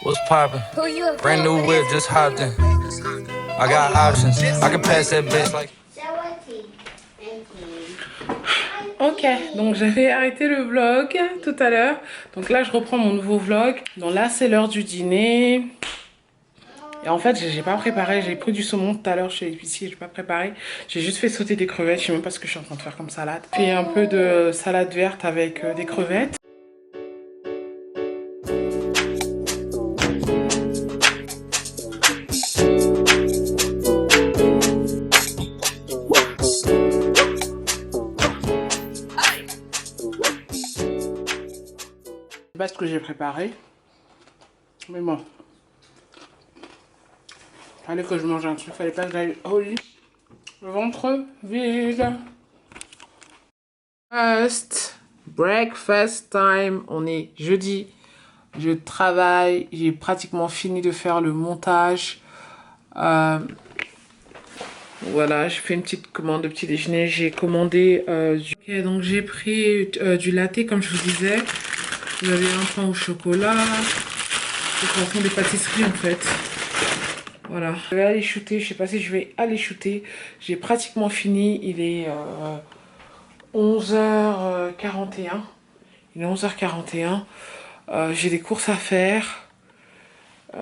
What's poppin'? Brand new whip, just hopped in. I got options. I can pass that bitch like. Ok, donc j'avais arrêté le vlog tout à l'heure. Donc là, je reprends mon nouveau vlog. Donc là, c'est l'heure du dîner. Et en fait, j'ai pas préparé. J'ai pris du saumon tout à l'heure chez l'épicier. J'ai pas préparé. J'ai juste fait sauter des crevettes. Je sais même pas ce que je suis en train de faire comme salade. J'ai fait un peu de salade verte avec des crevettes. Je sais pas ce que j'ai préparé. Mais bon. Fallait que je mange un truc. Fallait pas que j'aille au lit. Le ventre vide. Breakfast time. On est jeudi. Je travaille. J'ai pratiquement fini de faire le montage. Voilà, j'ai fait une petite commande de petit déjeuner. J'ai commandé Ok, donc j'ai pris du latte comme je vous disais. Vous avez un pain au chocolat. C'est font des pâtisseries en fait. Voilà. Je vais aller shooter. Je sais pas si je vais aller shooter. J'ai pratiquement fini. Il est 11h41. Il est 11h41. J'ai des courses à faire.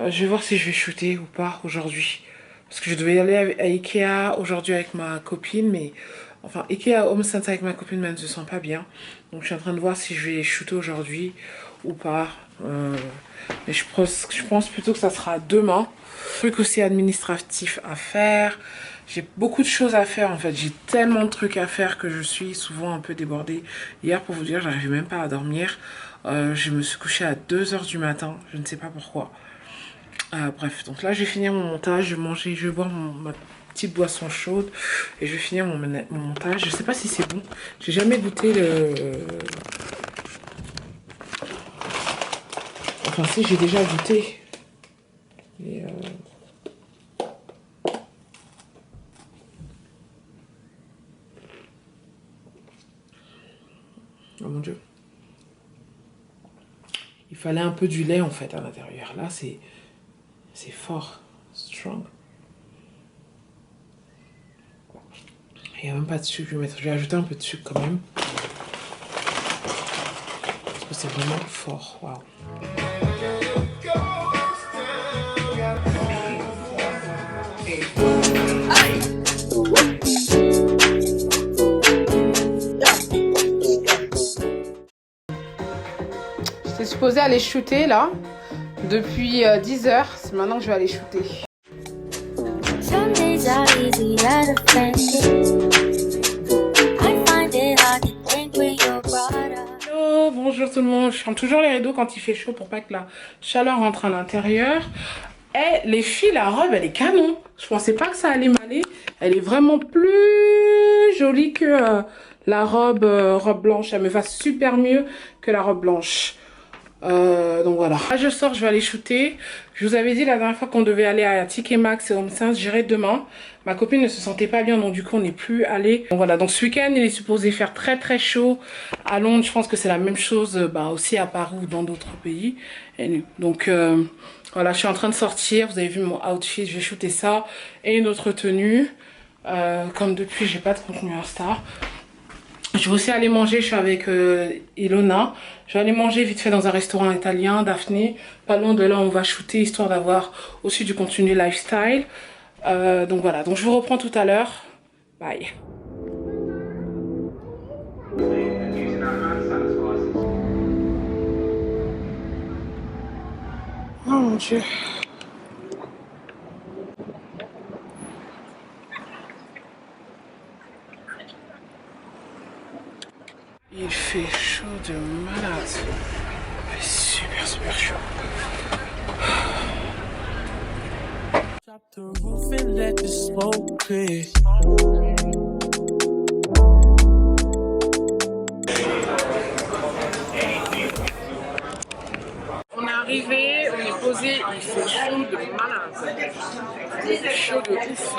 Je vais voir si je vais shooter ou pas aujourd'hui. Parce que je devais aller à Ikea aujourd'hui avec ma copine. Mais enfin, Ikea Home Center avec ma copine, mais elle ne se sent pas bien. Donc je suis en train de voir si je vais shooter aujourd'hui ou pas. Mais je pense plutôt que ça sera demain. Truc aussi administratif à faire. J'ai beaucoup de choses à faire en fait. J'ai tellement de trucs à faire que je suis souvent un peu débordée. Hier, pour vous dire, j'arrivais même pas à dormir. Je me suis couchée à 2h du matin. Je ne sais pas pourquoi. Bref, donc là, je vais finir mon montage. Je vais manger, je vais boire ma petite boisson chaude. Et je vais finir mon montage. Je sais pas si c'est bon. J'ai jamais goûté le... Enfin, si, j'ai déjà goûté. Et oh mon Dieu. Il fallait un peu du lait en fait à l'intérieur. Là, c'est fort. Strong. Il n'y a même pas de sucre. Je vais ajouter un peu de sucre quand même. Parce que c'est vraiment fort. Waouh. J'étais supposée aller shooter là depuis 10h. C'est maintenant que je vais aller shooter. Hello, bonjour tout le monde. Je ferme toujours les rideaux quand il fait chaud pour pas que la chaleur rentre à l'intérieur. Et les filles, la robe, elle est canon. Je pensais pas que ça allait m'aller. Elle est vraiment plus jolie que la robe blanche. Elle me va super mieux que la robe blanche. Donc voilà. Là, je sors, je vais aller shooter. Je vous avais dit la dernière fois qu'on devait aller à TK Maxx et Home Sense. J'irai demain. Ma copine ne se sentait pas bien, donc du coup, on n'est plus allé. Donc voilà. Donc ce week-end, il est supposé faire très très chaud. À Londres, je pense que c'est la même chose aussi à Paris ou dans d'autres pays. Et donc voilà, je suis en train de sortir. Vous avez vu mon outfit. Je vais shooter ça. Et une autre tenue. Comme depuis, j'ai pas de contenu Insta. Je vais aussi aller manger, je suis avec Ilona. Je vais aller manger vite fait dans un restaurant italien, Daphné. Pas loin de là, on va shooter, histoire d'avoir aussi du contenu lifestyle. Donc voilà, donc je vous reprends tout à l'heure. Bye. Oh mon Dieu. Il fait chaud de malade. Il fait super chaud. Drop the roof and let the smoke clear. On est arrivé, on est posé, il fait chaud de malade. Il fait chaud de ouf.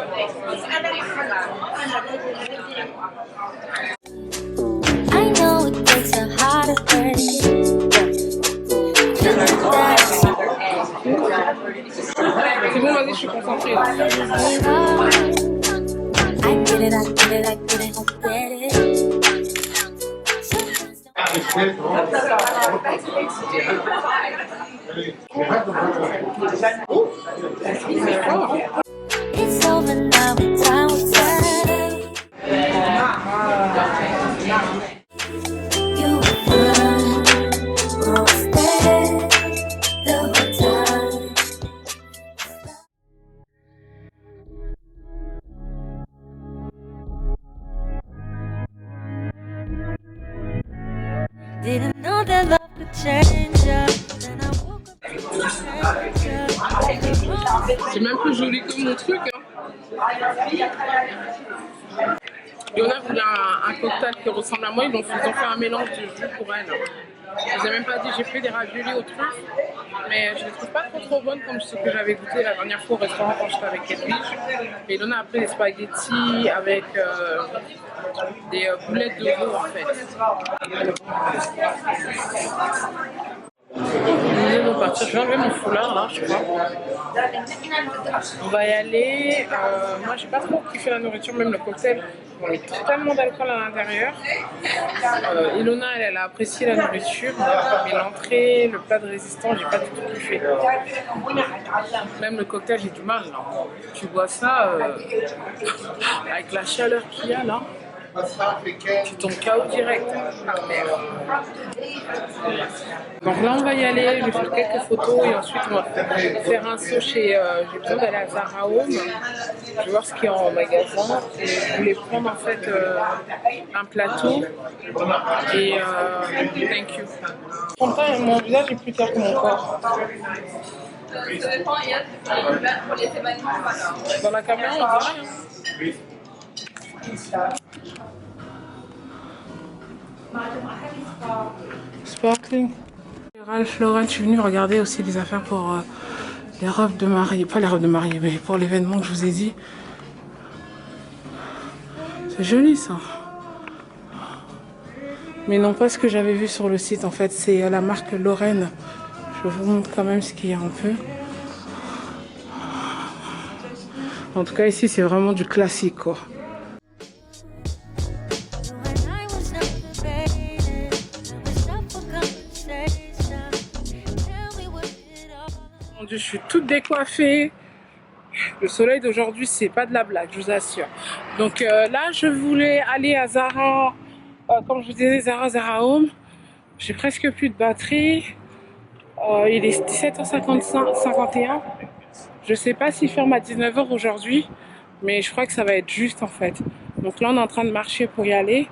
concentrée. It's over now, time will tell. You run, won't stay the whole time. Didn't know that love could change us. Then I woke up to a stranger. C'est même plus joli que mon truc. Hein. Yona voulait un cocktail qui ressemble à moi, ils ont fait un mélange de jus pour elle. Je vous ai même pas dit, j'ai fait des raviolis aux truffes, mais je les trouve pas trop bonnes comme ce que j'avais goûté la dernière fois au restaurant quand j'étais avec Edwige. Mais Yona a pris des spaghettis avec des boulettes de veau en fait. Nous allons partir, je vais enlever mon foulard là, je crois. On va y aller. Moi, j'ai pas trop kiffé la nourriture, même le cocktail. On met tellement d'alcool à l'intérieur. Ilona, elle a apprécié la nourriture, mais l'entrée, le plat de résistance, j'ai pas du tout kiffé. Même le cocktail, j'ai du mal. Là. Tu bois ça avec la chaleur qu'il y a là. Tu tombes KO direct. Donc là on va y aller, je vais faire quelques photos et ensuite on va faire un saut chez... j'ai besoin d'aller à Zara Home. Je vais voir ce qu'il y a en magasin. Et je voulais prendre en fait un plateau et thank you. Mon visage est plus clair que mon corps. Dans la caméra on voit rien. Sparkling. Ralph Lauren, je suis venue regarder aussi des affaires pour les robes de mariée. Pas les robes de mariée, mais pour l'événement que je vous ai dit. C'est joli ça. Mais non pas ce que j'avais vu sur le site en fait. C'est la marque Lauren. Je vous montre quand même ce qu'il y a un peu. En tout cas ici c'est vraiment du classique quoi. Je suis toute décoiffée. Le soleil d'aujourd'hui, c'est pas de la blague, je vous assure. Donc là, je voulais aller à Zara, comme je vous disais, Zara Home. J'ai presque plus de batterie. Il est 17h51. Je sais pas s'il ferme à 19h aujourd'hui, mais je crois que ça va être juste en fait. Donc là, on est en train de marcher pour y aller.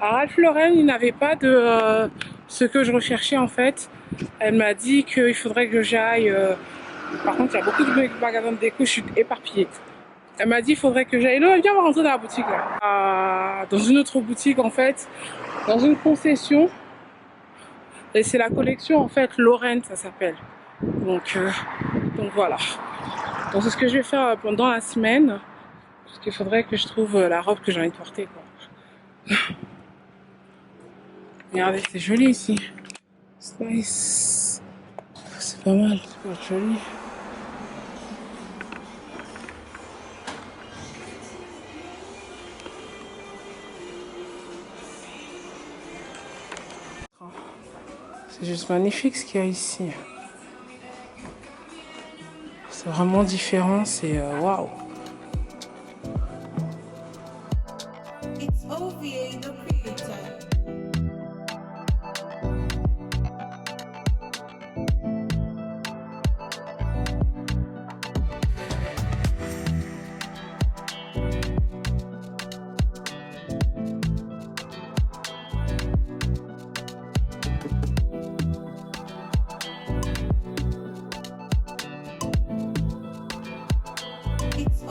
À Ralph Lauren, il n'avait pas de ce que je recherchais en fait. Elle m'a dit qu'il faudrait que j'aille... Par contre, il y a beaucoup de magasins de déco, je suis éparpillée. Elle m'a dit qu'il faudrait que j'aille... Là, viens, on va rentrer dans la boutique là. Dans une autre boutique en fait, dans une concession. Et c'est la collection en fait, Lauren ça s'appelle. Donc voilà. Donc c'est ce que je vais faire pendant la semaine. Parce qu'il faudrait que je trouve la robe que j'ai envie de porter quoi. Regardez, c'est joli ici. C'est nice. C'est pas mal, c'est pas joli. C'est juste magnifique ce qu'il y a ici. C'est vraiment différent, c'est waouh. It's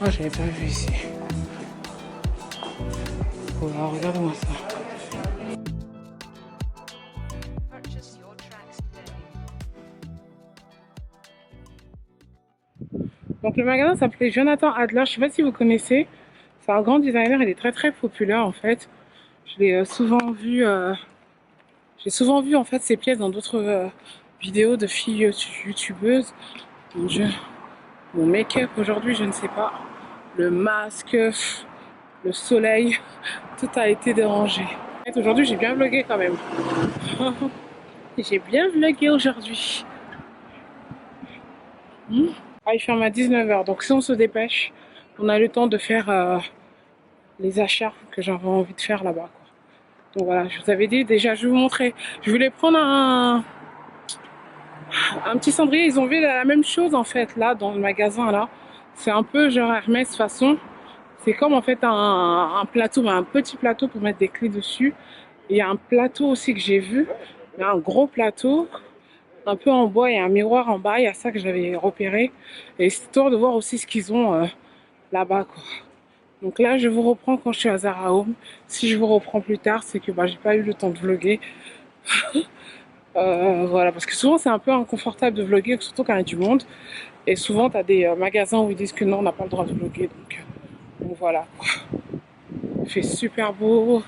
Oh, j'avais pas vu ici. Oh là, regarde-moi ça. Donc le magasin s'appelait Jonathan Adler, je sais pas si vous connaissez. C'est un grand designer, il est très très populaire en fait. Je l'ai souvent vu, j'ai souvent vu en fait ses pièces dans d'autres vidéos de filles youtubeuses. Mon Dieu, mon make-up aujourd'hui, je ne sais pas. Le masque, le soleil, tout a été dérangé. Aujourd'hui, j'ai bien vlogué quand même. J'ai bien vlogué aujourd'hui. Ah, il ferme à 19 h, donc si on se dépêche, on a le temps de faire les achats que j'avais envie de faire là-bas. Donc voilà, je vous avais dit, déjà je vais vous montrer. Je voulais prendre un petit cendrier, ils ont vu la même chose en fait là dans le magasin là. C'est un peu genre Hermès façon. C'est comme en fait un plateau, un petit plateau pour mettre des clés dessus. Et il y a un plateau aussi que j'ai vu, il y a un gros plateau, un peu en bois et un miroir en bas, il y a ça que j'avais repéré. Et histoire de voir aussi ce qu'ils ont là-bas quoi. Donc là je vous reprends quand je suis à Zara Home. Si je vous reprends plus tard, c'est que j'ai pas eu le temps de vlogger. Voilà, parce que souvent c'est un peu inconfortable de vlogger, surtout quand il y a du monde. Et souvent tu as des magasins où ils disent que non, on n'a pas le droit de vlogger. Donc voilà. Il fait super beau.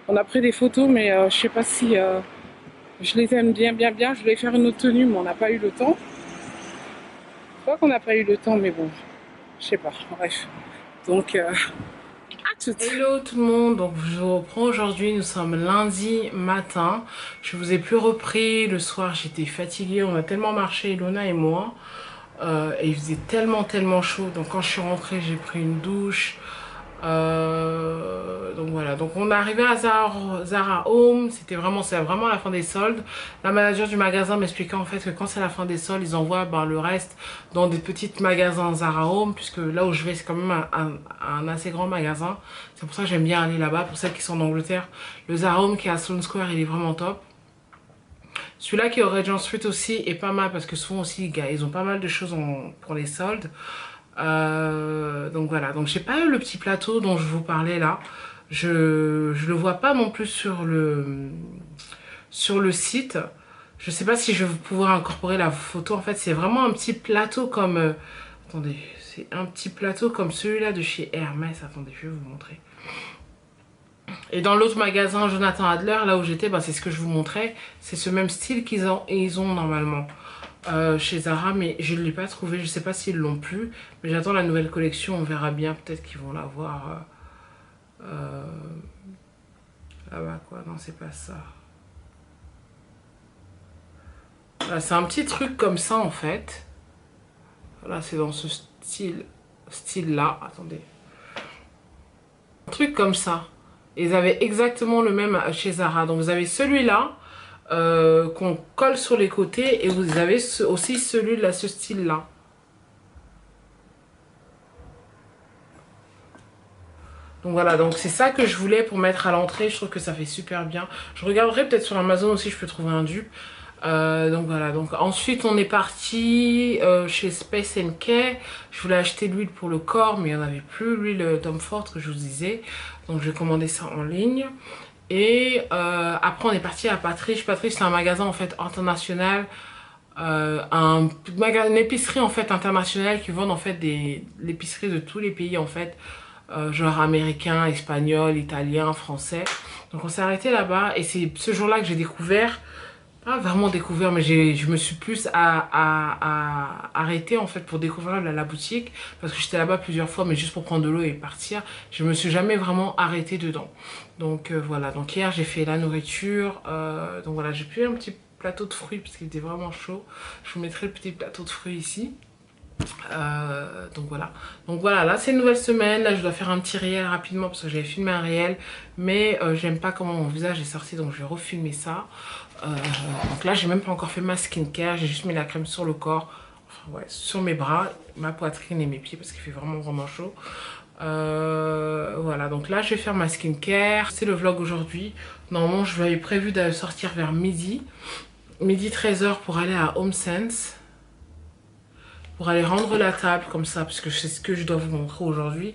On a pris des photos, mais je sais pas si je les aime bien. Je voulais faire une autre tenue, mais on n'a pas eu le temps. Je crois qu'on n'a pas eu le temps, mais bon, je sais pas. Bref. Donc, à toutes. Hello tout le monde, donc je vous reprends aujourd'hui. Nous sommes lundi matin. Je vous ai plus repris. Le soir, j'étais fatiguée. On a tellement marché, Ilona et moi. Et il faisait tellement chaud. Donc quand je suis rentrée, j'ai pris une douche. Donc voilà, donc on est arrivé à Zara Home, c'est vraiment la fin des soldes. La manager du magasin m'expliquait en fait que quand c'est la fin des soldes, ils envoient le reste dans des petits magasins Zara Home, puisque là où je vais c'est quand même un assez grand magasin. C'est pour ça que j'aime bien aller là-bas. Pour celles qui sont en Angleterre, le Zara Home qui est à Sloane Square, il est vraiment top. Celui-là qui est au Regent Street aussi est pas mal, parce que souvent aussi ils ont pas mal de choses pour les soldes. Donc voilà, donc j'ai pas eu le petit plateau dont je vous parlais là. Je le vois pas non plus sur le site. Je sais pas si je vais pouvoir incorporer la photo. En fait c'est vraiment un petit plateau comme attendez, c'est un petit plateau comme celui-là de chez Hermès. Attendez, je vais vous montrer. Et dans l'autre magasin Jonathan Adler, là où j'étais, c'est ce que je vous montrais. C'est ce même style qu'ils ont normalement chez Zara, mais je ne l'ai pas trouvé. Je sais pas s'ils l'ont plus, mais j'attends la nouvelle collection. On verra bien, peut-être qu'ils vont l'avoir là-bas quoi. Non, c'est pas ça. Voilà, c'est un petit truc comme ça en fait. Voilà, c'est dans ce style là. Attendez, un truc comme ça. Ils avaient exactement le même chez Zara. Donc vous avez celui-là qu'on colle sur les côtés, et vous avez aussi celui de ce style là. Donc voilà, donc c'est ça que je voulais pour mettre à l'entrée. Je trouve que ça fait super bien. Je regarderai peut-être sur Amazon aussi, je peux trouver un dupe. Donc voilà, donc ensuite on est parti chez Space & Care. Je voulais acheter l'huile pour le corps, mais il n'y en avait plus, l'huile Tom Ford que je vous disais. Donc j'ai commandé ça en ligne. Et après on est parti à Patriche. Patriche c'est un magasin en fait international, une épicerie en fait internationale qui vend en fait l'épicerie de tous les pays en fait, genre américain, espagnol, italien, français. Donc on s'est arrêté là-bas, et c'est ce jour-là que j'ai découvert, pas vraiment découvert, mais je me suis plus arrêtée en fait pour découvrir la boutique, parce que j'étais là-bas plusieurs fois, mais juste pour prendre de l'eau et partir. Je me suis jamais vraiment arrêtée dedans. Donc voilà, donc hier j'ai fait la nourriture. Donc voilà, j'ai pris un petit plateau de fruits parce qu'il était vraiment chaud. Je vous mettrai le petit plateau de fruits ici. Donc voilà, là c'est une nouvelle semaine. Là je dois faire un petit réel rapidement parce que j'avais filmé un réel, mais j'aime pas comment mon visage est sorti, donc je vais refilmer ça. Donc là j'ai même pas encore fait ma skincare, j'ai juste mis la crème sur le corps, enfin, ouais, sur mes bras, ma poitrine et mes pieds parce qu'il fait vraiment chaud. Voilà, donc là je vais faire ma skincare. C'est le vlog aujourd'hui. Normalement je vais prévu de sortir vers midi 13 h pour aller à Home Sense. pour aller rendre la table comme ça, parce que c'est ce que je dois vous montrer aujourd'hui.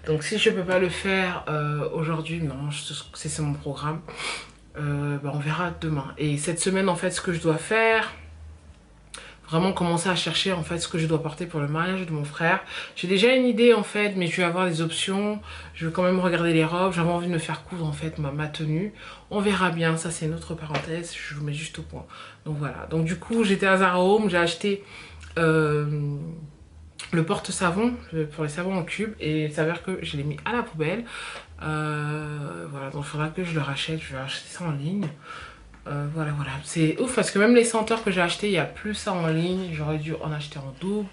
Donc si je peux pas le faire aujourd'hui, non, c'est mon programme, bah, on verra demain. Et cette semaine, en fait, ce que je dois faire, vraiment commencer à chercher en fait ce que je dois porter pour le mariage de mon frère. J'ai déjà une idée en fait, mais je vais avoir des options. Je vais quand même regarder les robes. J'avais envie de me faire coudre en fait ma tenue. On verra bien, ça c'est une autre parenthèse. Je vous mets juste au point. Donc voilà. Donc du coup j'étais à Zara Home, j'ai acheté le porte-savon pour les savons en cube et il s'avère que je l'ai mis à la poubelle. Voilà, donc il faudra que je le rachète. Je vais acheter ça en ligne. Voilà, c'est ouf parce que même les senteurs que j'ai achetées, il n'y a plus ça en ligne. J'aurais dû en acheter en double.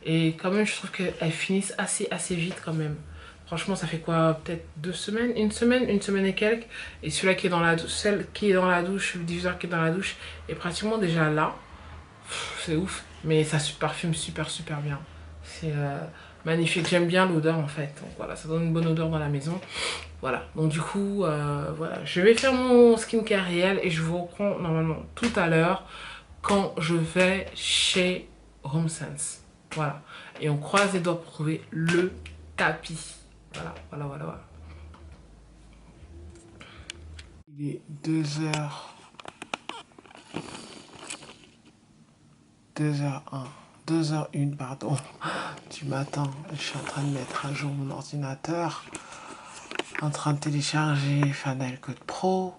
Et quand même, je trouve qu'elles finissent assez vite quand même. Franchement, ça fait quoi? Peut-être 2 semaines, une semaine et quelques. Et celui-là qui est dans la douche, celle qui est dans la douche, le diffuseur qui est dans la douche, est pratiquement déjà là. C'est ouf. Mais ça se parfume super bien. C'est magnifique. J'aime bien l'odeur en fait. Donc voilà, ça donne une bonne odeur dans la maison. Voilà, donc du coup, voilà, je vais faire mon skincare réel et je vous reprends normalement tout à l'heure quand je vais chez HomeSense. Voilà, et on croise les doigts pour trouver le tapis. Voilà. Il est 2h01 pardon, du matin. Je suis en train de mettre à jour mon ordinateur. En train de télécharger Final Cut Pro.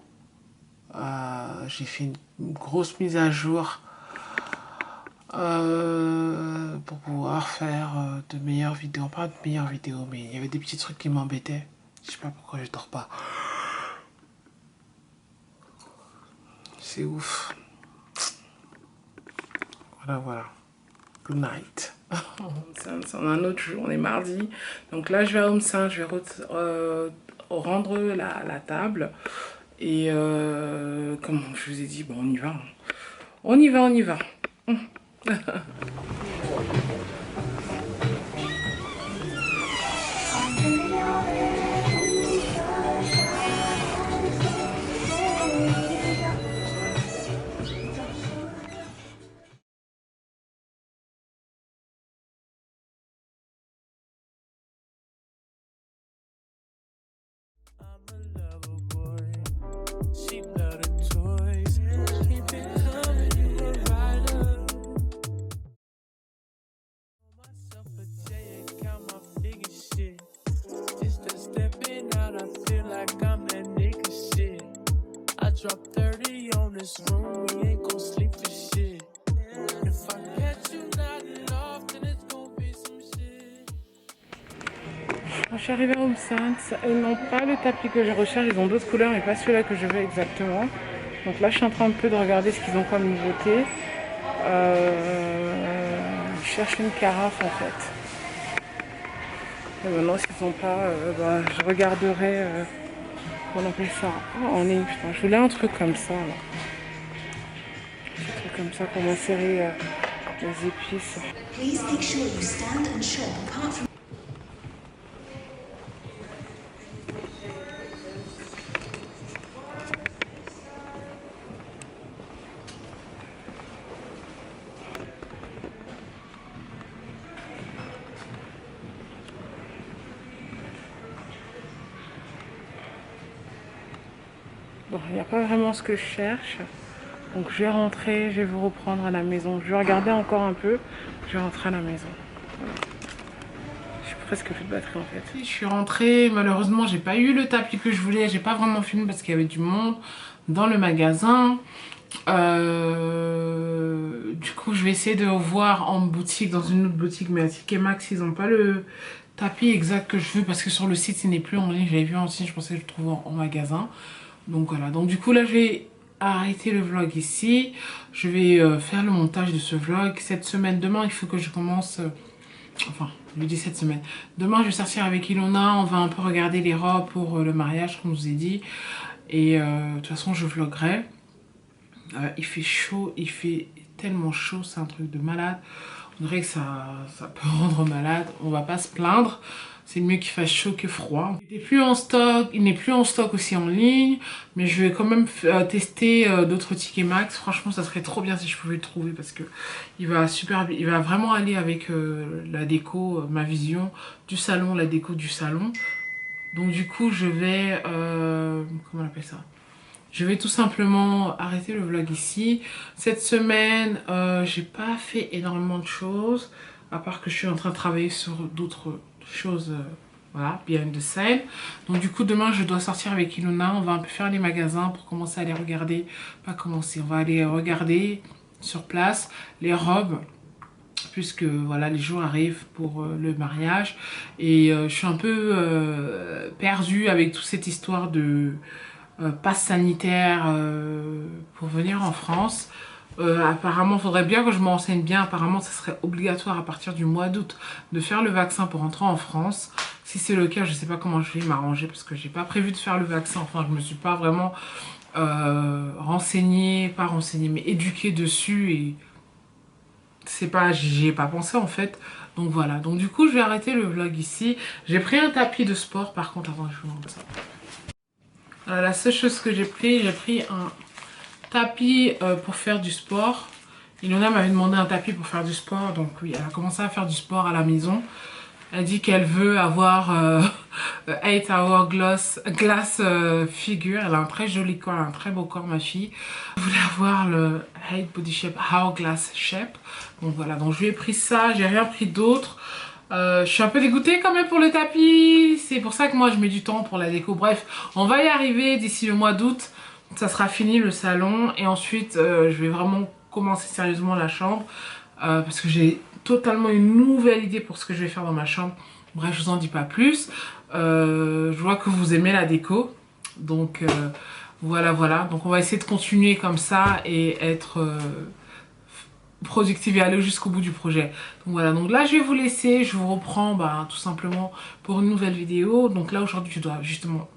J'ai fait une grosse mise à jour pour pouvoir faire de meilleures vidéos. Pas de meilleures vidéos, mais il y avait des petits trucs qui m'embêtaient. Je sais pas pourquoi je dors pas. C'est ouf. Voilà. Good night. C'est un autre jour, on est mardi. Donc là, je vais à HomeSense, je vais rendre la table. Et comme je vous ai dit, bon, on y va. On y va. Drop 30 on this room, we ain't gon' sleep for shit. If I catch you not enough, then it's gon' be some shit. Je suis arrivée à HomeSense, ils n'ont pas le tapis que je recherche, ils ont d'autres couleurs mais pas celui-là que je veux exactement. Donc là je suis en train un peu de regarder ce qu'ils ont comme nouveauté. Je cherche une carafe en fait. Et maintenant s'ils n'ont pas, je regarderai... on appelle ça en ligne, putain, je voulais un truc comme ça là. Un truc comme ça pour m'insérer les épices. Please make sure you stand and shop apart from... Bon, il n'y a pas vraiment ce que je cherche. Donc je vais rentrer, je vais vous reprendre à la maison. Je vais regarder encore un peu. Je vais rentrer à la maison. Voilà. Je suis presque plus de batterie en fait. Je suis rentrée. Malheureusement, j'ai pas eu le tapis que je voulais. J'ai pas vraiment filmé parce qu'il y avait du monde dans le magasin. Du coup, je vais essayer de voir en boutique, dans une autre boutique. Mais à TK Maxx, ils n'ont pas le tapis exact que je veux parce que sur le site, il n'est plus en ligne. J'avais vu en ligne, je pensais que je le trouvais en magasin. Donc voilà, donc du coup là je vais arrêter le vlog ici. Je vais faire le montage de ce vlog cette semaine. Demain il faut que je commence, enfin je lui dis cette semaine. Demain je vais sortir avec Ilona, on va un peu regarder les robes pour le mariage comme je vous ai dit. Et de toute façon je vloguerai. Il fait chaud, il fait tellement chaud, c'est un truc de malade. On dirait que ça peut rendre malade, on va pas se plaindre. C'est mieux qu'il fasse chaud que froid. Il n'est plus en stock, il n'est plus en stock aussi en ligne, mais je vais quand même tester d'autres tickets Max. Franchement, ça serait trop bien si je pouvais le trouver parce que il va vraiment aller avec la déco, ma vision du salon, la déco du salon. Donc du coup, je vais comment on appelle ça? Je vais tout simplement arrêter le vlog ici. Cette semaine, j'ai pas fait énormément de choses, à part que je suis en train de travailler sur d'autres choses, voilà, behind the scene. Donc du coup, demain, je dois sortir avec Ilona. On va un peu faire les magasins pour commencer à les regarder. Pas commencer, on va aller regarder sur place les robes, puisque voilà, les jours arrivent pour le mariage. Et je suis un peu perdue avec toute cette histoire de passe sanitaire pour venir en France. Apparemment, il faudrait bien que je me renseigne bien. Apparemment, ça serait obligatoire à partir du mois d'août de faire le vaccin pour rentrer en France. Si c'est le cas, je ne sais pas comment je vais m'arranger parce que j'ai pas prévu de faire le vaccin. Enfin, je me suis pas vraiment renseignée, mais éduquée dessus et c'est pas, j'y ai pas pensé en fait. Donc voilà. Donc du coup, je vais arrêter le vlog ici. J'ai pris un tapis de sport. Par contre, avant, je vous montre ça. La seule chose que j'ai pris un tapis pour faire du sport. Ilona m'avait demandé un tapis pour faire du sport, donc oui, elle a commencé à faire du sport à la maison. Elle dit qu'elle veut avoir 8 hour glass figure. Elle a un très joli corps, un très beau corps, ma fille. Elle voulait avoir le 8 body shape, hourglass shape. Donc voilà, donc je lui ai pris ça, j'ai rien pris d'autre. Je suis un peu dégoûtée quand même pour le tapis. C'est pour ça que moi je mets du temps pour la déco. Bref, on va y arriver d'ici le mois d'août. Ça sera fini le salon. Et ensuite je vais vraiment commencer sérieusement la chambre. Parce que j'ai totalement une nouvelle idée pour ce que je vais faire dans ma chambre. Bref, je vous en dis pas plus. Je vois que vous aimez la déco. Donc voilà. Donc on va essayer de continuer comme ça et être productive et aller jusqu'au bout du projet. Donc voilà, donc là je vais vous laisser, je vous reprends tout simplement pour une nouvelle vidéo. Donc là aujourd'hui je dois justement